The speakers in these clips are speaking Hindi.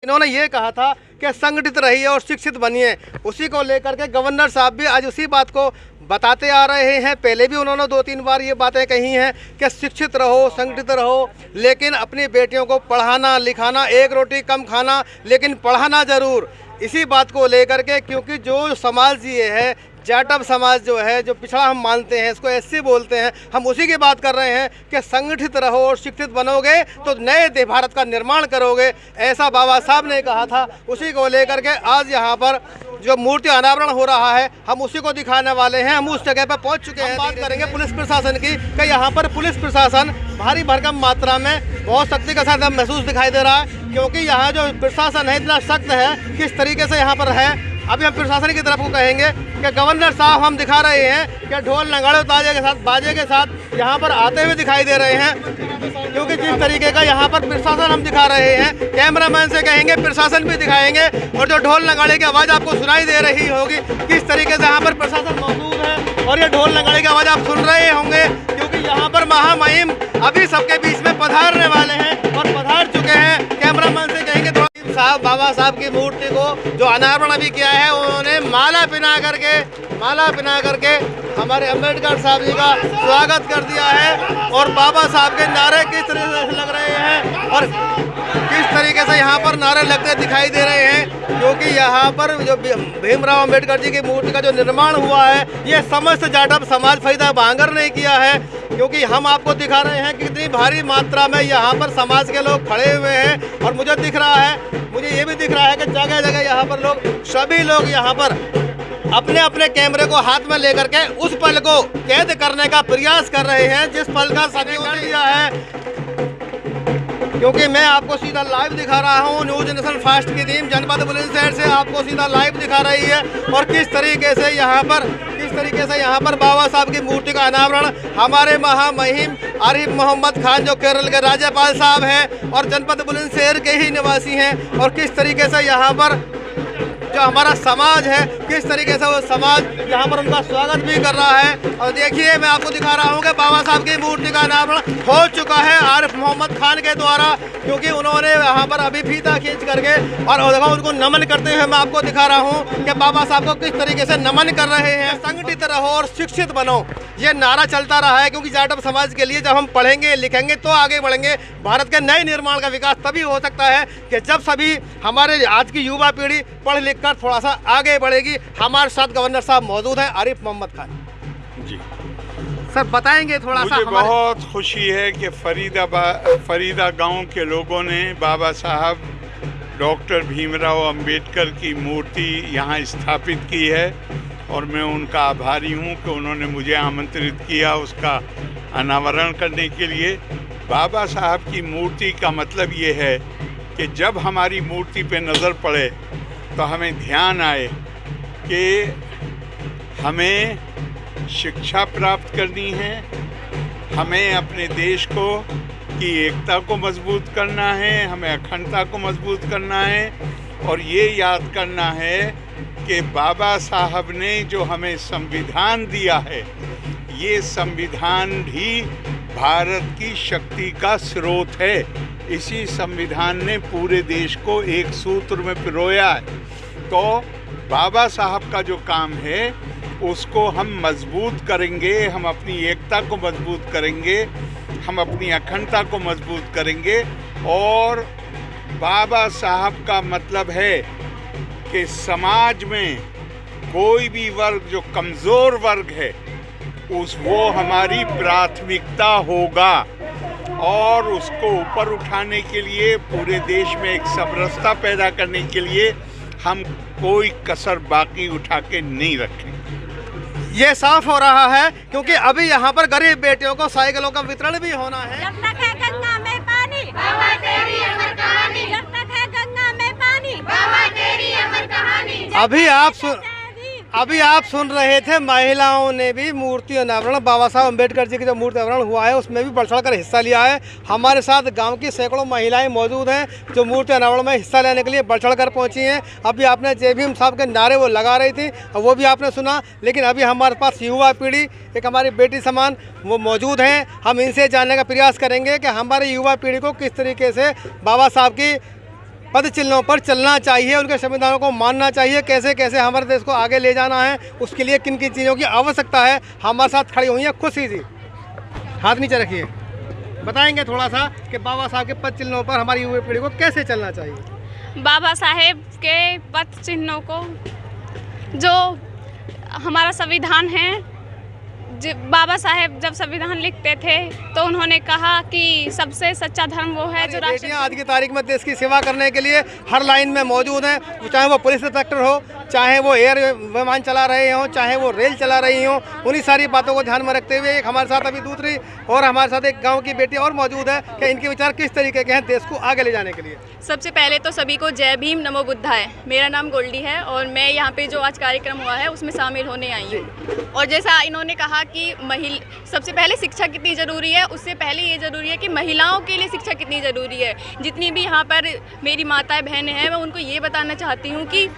इन्होंने ये कहा था कि संगठित रहिए और शिक्षित बनिए। उसी को लेकर के गवर्नर साहब भी आज उसी बात को बताते आ रहे हैं। पहले भी उन्होंने 2-3 बार ये बातें कही हैं कि शिक्षित रहो, संगठित रहो, लेकिन अपनी बेटियों को पढ़ाना लिखाना, एक रोटी कम खाना, लेकिन पढ़ाना ज़रूर। इसी बात को लेकर के, क्योंकि जो समाज ये है जाटव समाज जो है, जो पिछड़ा हम मानते हैं, इसको एससी बोलते हैं, हम उसी की बात कर रहे हैं कि संगठित रहो और शिक्षित बनोगे तो नए भारत का निर्माण करोगे, ऐसा बाबा साहब ने कहा था। उसी को लेकर के आज यहाँ पर जो मूर्ति अनावरण हो रहा है, हम उसी को दिखाने वाले हैं। हम उस जगह पर पहुँच चुके हैं। बात करेंगे पुलिस प्रशासन की कि यहाँ पर पुलिस प्रशासन भारी भरकम मात्रा में बहुत सख्ती के साथ महसूस दिखाई दे रहा है, क्योंकि यहाँ जो प्रशासन है इतना सख्त है, किस तरीके से यहाँ पर है। अभी हम प्रशासन की तरफ को कहेंगे कि गवर्नर साहब हम दिखा रहे हैं कि ढोल नगाड़े ताजे के साथ, बाजे के साथ यहाँ पर आते हुए दिखाई दे रहे हैं, क्योंकि जिस तरीके का यहाँ पर प्रशासन हम दिखा रहे हैं, कैमरामैन से कहेंगे प्रशासन भी दिखाएंगे, और जो ढोल नगाड़े की आवाज़ आपको सुनाई दे रही होगी, किस तरीके से यहाँ पर प्रशासन मौजूद है, और ये ढोल नगाड़े की आवाज़ आप सुन रहे होंगे, क्योंकि यहाँ पर महामहिम अभी सबके बीच में पधारने वाले हैं और पधार चुके हैं। कैमरामैन से कहेंगे साहब बाबा साहब की मूर्ति को जो अनावरण अभी किया है, उन्होंने माला पहना करके हमारे अम्बेडकर साहब जी का स्वागत कर दिया है। और बाबा साहब के नारे किस तरीके से लग रहे हैं और किस तरीके से यहाँ पर नारे लगते दिखाई दे रहे हैं, क्योंकि यहाँ पर जो भीमराव अम्बेडकर जी की मूर्ति का जो निर्माण हुआ है, ये समस्त जाटव समाज फरीदा भांगर ने किया है। क्योंकि हम आपको दिखा रहे हैं कि कितनी भारी मात्रा में यहाँ पर समाज के लोग खड़े हुए हैं, और मुझे दिख रहा है, मुझे ये भी दिख रहा है कि जगह जगह यहाँ पर सभी लोग यहाँ पर अपने अपने कैमरे को हाथ में लेकर के उस पल को कैद करने का प्रयास कर रहे हैं जिस पल का सभी कर लिया है। क्योंकि मैं आपको सीधा लाइव दिखा रहा हूँ, न्यूज नेशन फास्ट की टीम जनपद बुलंदशहर से आपको सीधा लाइव दिखा रही है, और किस तरीके से यहाँ पर बाबा साहब की मूर्ति का अनावरण हमारे महामहिम आरिफ मोहम्मद खान जो केरल के राज्यपाल साहब हैं और जनपद बुलंदशहर के ही निवासी हैं, और किस तरीके से यहाँ पर जो हमारा समाज है, किस तरीके से वो समाज यहाँ पर उनका स्वागत भी कर रहा है। और देखिए मैं आपको दिखा रहा हूँ कि बाबा साहब की मूर्ति का अनावरण हो चुका है आरिफ मोहम्मद खान के द्वारा, क्योंकि उन्होंने यहाँ पर अभी फीता खींच करके और उनको नमन करते हुए मैं आपको दिखा रहा हूँ कि बाबा साहब को किस तरीके से नमन कर रहे हैं। संगठित रहो और शिक्षित बनो, ये नारा चलता रहा है, क्योंकि जाटव समाज के लिए जब हम पढ़ेंगे लिखेंगे तो आगे बढ़ेंगे। भारत के नए निर्माण का विकास तभी हो सकता है कि जब सभी हमारे आज की युवा पीढ़ी पढ़ लिख कर थोड़ा सा आगे बढ़ेगी। हमारे साथ गवर्नर साहब मौजूद हैं, आरिफ मोहम्मद खान जी। सर बताएंगे थोड़ा सा। मुझे बहुत खुशी है कि फरीदा गांव के लोगों ने बाबा साहब डॉक्टर भीमराव अंबेडकर की मूर्ति यहाँ स्थापित की है, और मैं उनका आभारी हूँ कि उन्होंने मुझे आमंत्रित किया उसका अनावरण करने के लिए। बाबा साहब की मूर्ति का मतलब ये है कि जब हमारी मूर्ति पे नज़र पड़े तो हमें ध्यान आए कि हमें शिक्षा प्राप्त करनी है, हमें अपने देश को की एकता को मजबूत करना है, हमें अखंडता को मजबूत करना है, और ये याद करना है कि बाबा साहब ने जो हमें संविधान दिया है, ये संविधान भी भारत की शक्ति का स्रोत है। इसी संविधान ने पूरे देश को एक सूत्र में पिरोया है। तो बाबा साहब का जो काम है उसको हम मजबूत करेंगे, हम अपनी एकता को मजबूत करेंगे, हम अपनी अखंडता को मजबूत करेंगे। और बाबा साहब का मतलब है कि समाज में कोई भी वर्ग जो कमज़ोर वर्ग है वो हमारी प्राथमिकता होगा, और उसको ऊपर उठाने के लिए पूरे देश में एक समरसता पैदा करने के लिए हम कोई कसर बाकी उठा के नहीं रखेंगे। ये साफ हो रहा है, क्योंकि अभी यहाँ पर गरीब बेटियों को साइकिलों का वितरण भी होना है। जब तक है गंगा में पानी, बाबा तेरी अमर कहानी। जब तक है गंगा में पानी, बाबा तेरी अमर कहानी। अभी आप सुन रहे थे, महिलाओं ने भी मूर्ति अनावरण, बाबा साहब अम्बेडकर जी की जो मूर्ति अनावरण हुआ है उसमें भी बढ़ चढ़ कर हिस्सा लिया है। हमारे साथ गांव की सैकड़ों महिलाएं मौजूद हैं जो मूर्ति अनावरण में हिस्सा लेने के लिए बढ़ चढ़ कर पहुंची हैं। अभी आपने जय भीम साहब के नारे वो लगा रही थी, वो भी आपने सुना, लेकिन अभी हमारे पास युवा पीढ़ी, एक हमारी बेटी समान वो मौजूद हैं। हम इनसे जानने का प्रयास करेंगे कि हमारी युवा पीढ़ी को किस तरीके से बाबा साहब की पद चिन्हों पर चलना चाहिए, उनके संविधानों को मानना चाहिए, कैसे कैसे हमारे देश को आगे ले जाना है, उसके लिए किन किन चीज़ों की आवश्यकता है। हमारे साथ खड़ी हुई हैं खुशी जी, हाथ नीचे रखिए, बताएंगे थोड़ा सा कि बाबा साहब के पद चिन्हों पर हमारी युवा पीढ़ी को कैसे चलना चाहिए। बाबा साहेब के पद चिन्हों को, जो हमारा संविधान है, बाबा साहेब जब संविधान लिखते थे तो उन्होंने कहा कि सबसे सच्चा धर्म वो है जो बेटियां आज की तारीख में देश की सेवा करने के लिए हर लाइन में मौजूद हैं, चाहे वो पुलिस इंस्पेक्टर हो, चाहे वो एयर विमान चला रहे हों, चाहे वो रेल चला रही हों। उन्हीं सारी बातों को ध्यान में रखते हुए एक हमारे साथ अभी दूसरी और हमारे साथ एक गाँव की बेटी और मौजूद है कि इनके विचार किस तरीके के हैं देश को आगे ले जाने के लिए। सबसे पहले तो सभी को जय भीम नमो बुद्धाय। मेरा नाम गोल्डी है और मैं यहाँ पे जो आज कार्यक्रम हुआ है उसमें शामिल होने आई हूँ। और जैसा इन्होंने कहा कि सबसे पहले शिक्षा कितनी ज़रूरी है, उससे पहले ये ज़रूरी है कि महिलाओं के लिए शिक्षा कितनी ज़रूरी है। जितनी भी यहाँ पर मेरी माताएं बहनें हैं, मैं उनको ये बताना चाहती हूँ कि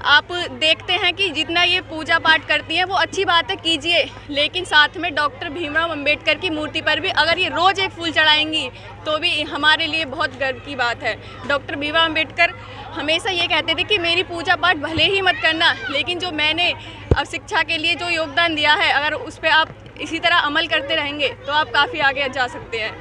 आप देखते हैं कि जितना ये पूजा पाठ करती हैं वो अच्छी बात है, कीजिए, लेकिन साथ में डॉक्टर भीमराव अंबेडकर की मूर्ति पर भी अगर ये रोज़ एक फूल चढ़ाएंगी तो भी हमारे लिए बहुत गर्व की बात है। डॉक्टर भीमराव अंबेडकर हमेशा ये कहते थे कि मेरी पूजा पाठ भले ही मत करना, लेकिन जो मैंने अब शिक्षा के लिए जो योगदान दिया है, अगर उस पर आप इसी तरह अमल करते रहेंगे तो आप काफ़ी आगे जा सकते हैं।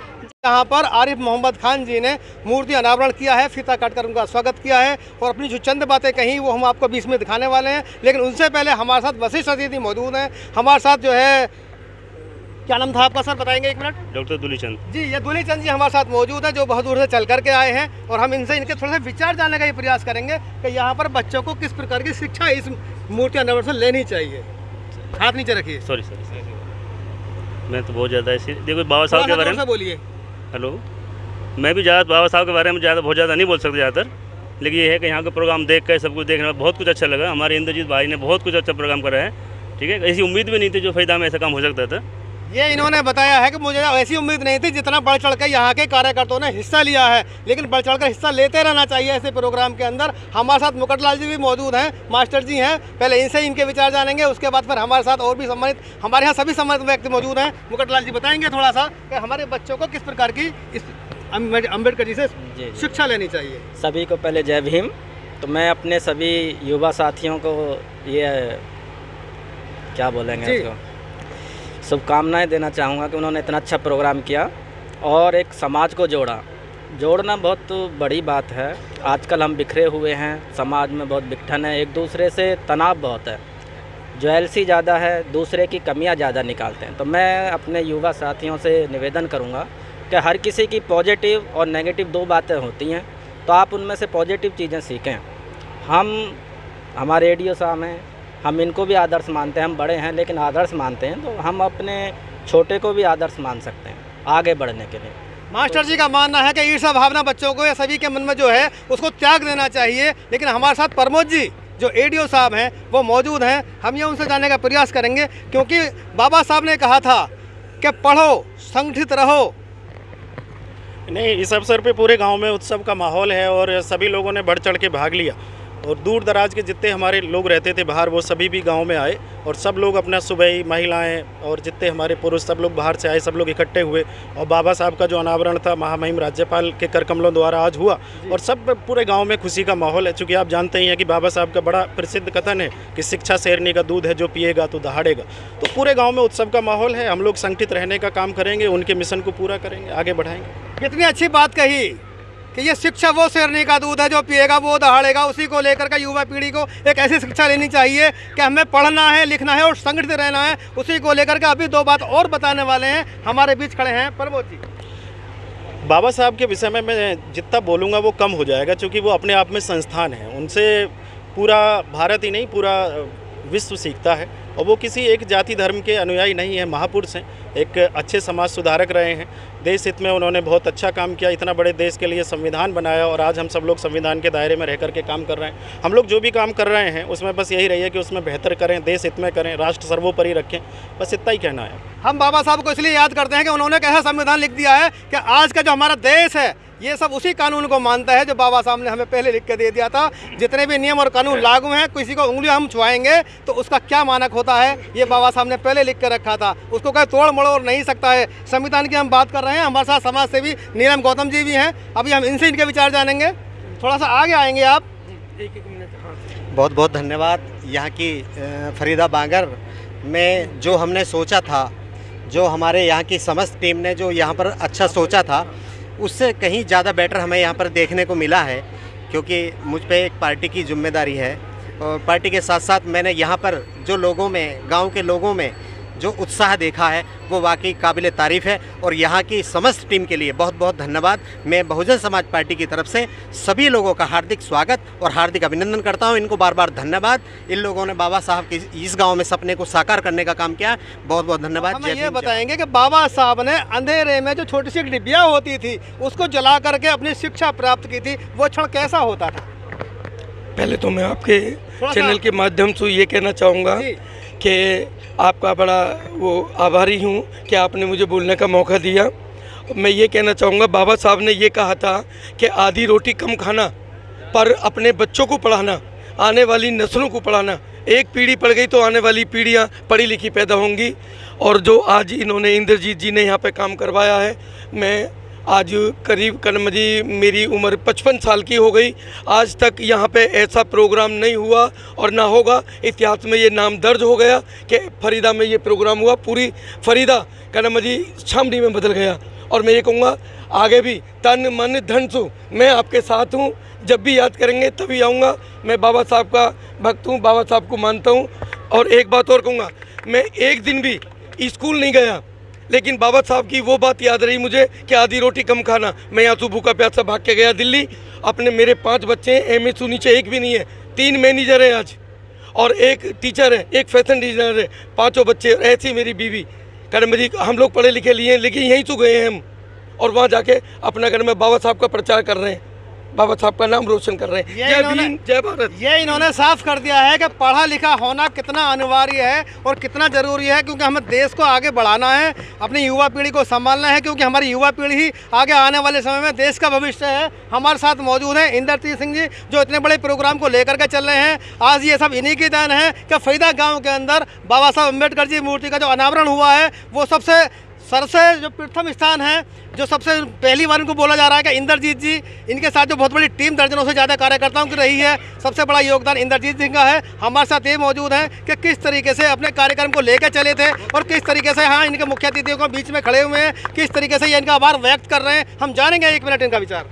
यहाँ पर आरिफ मोहम्मद खान जी ने मूर्ति अनावरण किया है, फीता काटकर उनका स्वागत किया है और अपनी जो चंद बातें कहीं वो हम आपको बीच में दिखाने वाले हैं। लेकिन उनसे पहले हमारे साथ वशिष्ठ अतिथि मौजूद हैं। हमारे साथ जो है, क्या नाम था आपका सर, बताएंगे एक मिनट? डॉक्टर दुलीचंद जी, ये दुलीचंद जी हमारे साथ मौजूद है जो बहुत दूर से चल करके आए हैं और हम इनसे इनके थोड़े से विचार जानने का ये प्रयास करेंगे कि यहाँ पर बच्चों को किस प्रकार की शिक्षा इस मूर्ति अनावरण से लेनी चाहिए। हाथ नीचे रखिए। सॉरी मैं तो बहुत ज़्यादा ऐसे देखो बाबा साहब के बारे में बोलिए। हेलो, मैं भी ज़्यादा बाबा साहब के बारे में बहुत ज़्यादा नहीं बोल सकते ज़्यादातर, लेकिन ये है कि यहाँ का प्रोग्राम देख कर सब कुछ देखने में बहुत कुछ अच्छा लगा। हमारे इंद्रजीत भाई ने बहुत कुछ अच्छा प्रोग्राम करा है, ठीक है। ऐसी उम्मीद भी नहीं थी जो फैदा में ऐसा काम हो सकता था। ये इन्होंने बताया है कि मुझे ऐसी उम्मीद नहीं थी जितना बढ़ चढ़ कर यहाँ के कार्यकर्ताओं ने हिस्सा लिया है, लेकिन बढ़ चढ़ कर हिस्सा लेते रहना चाहिए ऐसे प्रोग्राम के अंदर। हमारे साथ मुकुटलाल जी भी मौजूद हैं, मास्टर जी हैं। पहले इनसे इनके विचार जानेंगे, उसके बाद फिर हमारे साथ और भी सम्मानित, हमारे यहाँ सभी सम्मानित व्यक्ति मौजूद हैं। मुकुटलाल जी बताएंगे थोड़ा सा कि हमारे बच्चों को किस प्रकार की इस अम्बेडकर जी से शिक्षा लेनी चाहिए। सभी को पहले जय भीम। तो मैं अपने सभी युवा साथियों को ये क्या बोलेंगे इसको शुभकामनाएं देना चाहूँगा कि उन्होंने इतना अच्छा प्रोग्राम किया और एक समाज को जोड़ना बहुत बड़ी बात है। आजकल हम बिखरे हुए हैं, समाज में बहुत बिखटन है, एक दूसरे से तनाव बहुत है, ज्वेलसी ज़्यादा है, दूसरे की कमियां ज़्यादा निकालते हैं। तो मैं अपने युवा साथियों से निवेदन करूंगा कि हर किसी की पॉजिटिव और नेगेटिव दो बातें होती हैं, तो आप उनमें से पॉजिटिव चीज़ें सीखें। हमारे रेडियो साहब हैं, हम इनको भी आदर्श मानते हैं, हम बड़े हैं लेकिन आदर्श मानते हैं, तो हम अपने छोटे को भी आदर्श मान सकते हैं आगे बढ़ने के लिए। मास्टर जी का मानना है कि ईर्ष्या भावना बच्चों को या सभी के मन में जो है उसको त्याग देना चाहिए। लेकिन हमारे साथ प्रमोद जी जो एडीओ साहब हैं वो मौजूद हैं, हम ये उनसे जानने का प्रयास करेंगे, क्योंकि बाबा साहब ने कहा था कि पढ़ो, संगठित रहो। नहीं, इस अवसर पे पूरे गांव में उत्सव का माहौल है और सभी लोगों ने बढ़ चढ़ के भाग लिया और दूर दराज के जितने हमारे लोग रहते थे बाहर, वो सभी भी गांव में आए और सब लोग अपना सुबह, महिलाएं और जितने हमारे पुरुष सब लोग बाहर से आए, सब लोग इकट्ठे हुए और बाबा साहब का जो अनावरण था महामहिम राज्यपाल के कर कमलों द्वारा आज हुआ और सब पूरे गांव में खुशी का माहौल है। चूँकि आप जानते ही हैं कि बाबा साहब का बड़ा प्रसिद्ध कथन है कि शिक्षा शेरनी का दूध है, जो पिएगा तो दहाड़ेगा। तो पूरे गाँव में उत्सव का माहौल है, हम लोग संगठित रहने का काम करेंगे, उनके मिशन को पूरा करेंगे, आगे बढ़ाएंगे। कितनी अच्छी बात कही कि ये शिक्षा वो शेरनी का दूध है, जो पिएगा वो दहाड़ेगा। उसी को लेकर के युवा पीढ़ी को एक ऐसी शिक्षा लेनी चाहिए कि हमें पढ़ना है, लिखना है और संगठित रहना है। उसी को लेकर के अभी दो बात और बताने वाले हैं, हमारे बीच खड़े हैं प्रमोद जी। बाबा साहब के विषय में मैं जितना बोलूँगा वो कम हो जाएगा, क्योंकि वो अपने आप में संस्थान है, उनसे पूरा भारत ही नहीं पूरा विश्व सीखता है और वो किसी एक जाति धर्म के अनुयायी नहीं है, महापुरुष हैं, एक अच्छे समाज सुधारक रहे हैं। देश हित में उन्होंने बहुत अच्छा काम किया, इतना बड़े देश के लिए संविधान बनाया और आज हम सब लोग संविधान के दायरे में रह कर के काम कर रहे हैं। हम लोग जो भी काम कर रहे हैं उसमें बस यही रही है कि उसमें बेहतर करें, देश हित में करें, राष्ट्र सर्वोपरि रखें, बस इतना ही कहना है। हम बाबा साहब को इसलिए याद करते हैं कि उन्होंने एक ऐसा संविधान लिख दिया है कि आज का जो हमारा देश है ये सब उसी कानून को मानता है जो बाबा साहब ने हमें पहले लिख के दे दिया था। जितने भी नियम और कानून लागू हैं, किसी को उंगली हम छुआएंगे तो उसका क्या मानक होता है, ये बाबा साहब ने पहले लिख के रखा था। उसको कोई तोड़ मड़ोड़ नहीं सकता है। संविधान की हम बात कर रहे हैं। हमारे साथ समाज सेवी नीलम गौतम जी भी हैं। अभी हम इनसे इनके विचार जानेंगे। थोड़ा सा आगे आएंगे आप। बहुत बहुत धन्यवाद। यहाँ की फरीदा बांगर में जो हमने सोचा था, जो हमारे यहाँ की समस्त टीम ने जो यहाँ पर अच्छा सोचा था, उससे कहीं ज़्यादा बेटर हमें यहाँ पर देखने को मिला है। क्योंकि मुझ पे एक पार्टी की जिम्मेदारी है और पार्टी के साथ साथ मैंने यहाँ पर जो लोगों में, गांव के लोगों में जो उत्साह देखा है वो वाकई काबिल तारीफ़ है। और यहाँ की समस्त टीम के लिए बहुत बहुत धन्यवाद। मैं बहुजन समाज पार्टी की तरफ से सभी लोगों का हार्दिक स्वागत और हार्दिक अभिनंदन करता हूँ। इनको बार बार धन्यवाद। इन लोगों ने बाबा साहब के इस गांव में सपने को साकार करने का काम किया। बहुत बहुत धन्यवाद। हमें ये बताएंगे कि बाबा साहब ने अंधेरे में जो छोटी सी डिब्बिया होती थी उसको जला करके अपनी शिक्षा प्राप्त की थी, वो क्षण कैसा होता था? पहले तो मैं आपके चैनल के माध्यम से ये कहना चाहूँगा कि आपका बड़ा वो आभारी हूँ कि आपने मुझे बोलने का मौका दिया। मैं ये कहना चाहूँगा, बाबा साहब ने ये कहा था कि आधी रोटी कम खाना पर अपने बच्चों को पढ़ाना, आने वाली नस्लों को पढ़ाना। एक पीढ़ी पढ़ गई तो आने वाली पीढ़ियाँ पढ़ी लिखी पैदा होंगी। और जो आज इन्होंने इंद्रजीत जी ने यहाँ पे काम करवाया है, मैं आज करीब करीब जी मेरी उम्र 55 साल की हो गई, आज तक यहाँ पे ऐसा प्रोग्राम नहीं हुआ और ना होगा। इतिहास में ये नाम दर्ज हो गया कि फरीदा में ये प्रोग्राम हुआ। पूरी फरीदा करीब जी छामनी में बदल गया। और मैं ये कहूँगा आगे भी तन मन धन सु मैं आपके साथ हूँ। जब भी याद करेंगे तभी आऊँगा। मैं बाबा साहब का भक्त हूँ, बाबा साहब को मानता हूँ। और एक बात और कहूँगा, मैं एक दिन भी स्कूल नहीं गया, लेकिन बाबा साहब की वो बात याद रही मुझे कि आधी रोटी कम खाना। मैं यहाँ से भूखा प्यासा भाग के गया दिल्ली। अपने मेरे 5 बच्चे हैं, एमएसयू नीचे एक भी नहीं है, 3 मैनेजर हैं आज और 1 टीचर है, 1 फैशन डिजाइनर है, 5 बच्चे। ऐसी मेरी बीवी करीब जी, हम लोग पढ़े लिखे लिए हैं, लेकिन यहीं तो गए हैं हम और वहाँ जाके अपना घर में बाबा साहब का प्रचार कर रहे हैं, बाबा साहब का नाम रोशन कर रहे हैं। जय भीम, जय भारत। ये इन्होंने साफ कर दिया है कि पढ़ा लिखा होना कितना अनिवार्य है और कितना ज़रूरी है, क्योंकि हमें देश को आगे बढ़ाना है, अपनी युवा पीढ़ी को संभालना है, क्योंकि हमारी युवा पीढ़ी ही आगे आने वाले समय में देश का भविष्य है। हमारे साथ मौजूद हैं इंद्रजीत सिंह जी, जो इतने बड़े प्रोग्राम को लेकर के चल रहे हैं। आज ये सब इन्हीं की देन है कि फरीदा गाँव के अंदर बाबा साहब अम्बेडकर जी मूर्ति का जो अनावरण हुआ है, वो सबसे सरसे जो प्रथम स्थान है, जो सबसे पहली बार इनको बोला जा रहा है कि इंद्रजीत जी, इनके साथ जो बहुत बड़ी टीम दर्जनों से ज़्यादा कार्यकर्ताओं की रही है, सबसे बड़ा योगदान इंद्रजीत सिंह का है। हमारे साथ ये मौजूद हैं कि किस तरीके से अपने कार्यक्रम को लेकर चले थे और किस तरीके से हाँ इनके मुख्य अतिथियों को बीच में खड़े हुए हैं, किस तरीके से ये इनका आभार व्यक्त कर रहे हैं। हम जानेंगे 1 मिनट इनका विचार।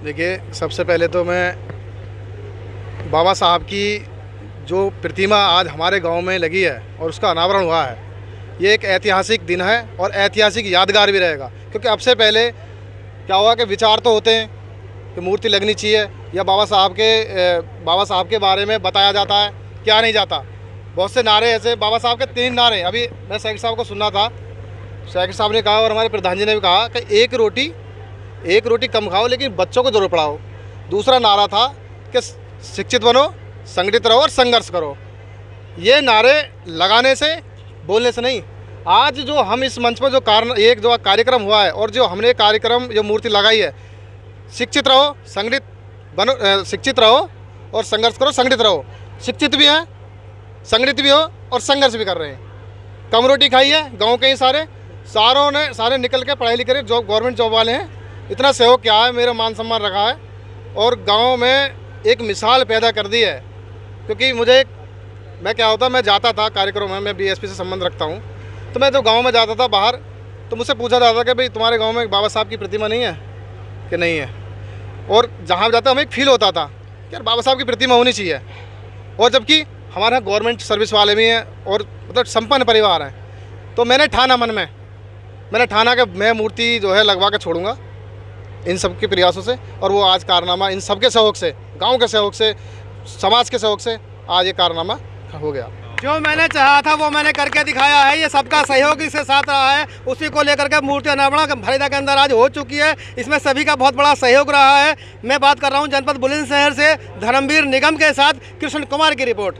देखिए, सबसे पहले तो मैं बाबा साहब की जो प्रतिमा आज हमारे गाँव में लगी है और उसका अनावरण हुआ है, ये एक ऐतिहासिक दिन है और ऐतिहासिक यादगार भी रहेगा। क्योंकि अब से पहले क्या हुआ कि विचार तो होते हैं कि मूर्ति लगनी चाहिए या बाबा साहब के बारे में बताया जाता है, क्या नहीं जाता। बहुत से नारे ऐसे, बाबा साहब के 3 नारे, अभी मैं सेक्रेटरी साहब को सुनना था, सेक्रेटरी साहब ने कहा और हमारे प्रधान जी ने भी कहा कि एक रोटी कम खाओ लेकिन बच्चों को जरूर पढ़ाओ। दूसरा नारा था कि शिक्षित बनो, संगठित रहो और संघर्ष करो। ये नारे लगाने से, बोलने से नहीं, आज जो हम इस मंच पर जो कार्यक्रम हुआ है और जो हमने कार्यक्रम जो मूर्ति लगाई है, शिक्षित रहो, शिक्षित रहो और संघर्ष करो, संगठित रहो। शिक्षित भी हैं, संगठित भी हो और संघर्ष भी कर रहे हैं। कम रोटी खाई है, गांव के ही सारे निकल के पढ़ाई लिखे जो गवर्नमेंट जॉब वाले हैं, इतना सहयोग किया है, मेरा मान सम्मान रखा है और गाँव में एक मिसाल पैदा कर दी है। क्योंकि मैं क्या होता, मैं जाता था कार्यक्रम में, मैं बीएसपी से संबंध रखता हूँ, तो मैं जो गांव में जाता था बाहर, तो मुझसे पूछा जाता था कि भाई तुम्हारे गांव में बाबा साहब की प्रतिमा नहीं है कि नहीं है। और जहाँ जाता हमें एक फील होता था कि यार बाबा साहब की प्रतिमा होनी चाहिए। और जबकि हमारे यहाँ गवर्नमेंट सर्विस वाले भी हैं और मतलब संपन्न परिवार हैं, तो मैंने ठाना मन में, कि मैं मूर्ति जो है लगवा के छोड़ूंगा इन सब के प्रयासों से। और वो आज कारनामा इन सब के सहयोग से, गाँव के सहयोग से, समाज के सहयोग से आज ये कारनामा हो गया। जो मैंने चाहा था वो मैंने करके दिखाया है। ये सबका सहयोग इसके साथ रहा है, उसी को लेकर के मूर्ति अनावरण फरीदा के अंदर आज हो चुकी है। इसमें सभी का बहुत बड़ा सहयोग रहा है। मैं बात कर रहा हूँ जनपद बुलंदशहर से धर्मवीर निगम के साथ कृष्ण कुमार की रिपोर्ट।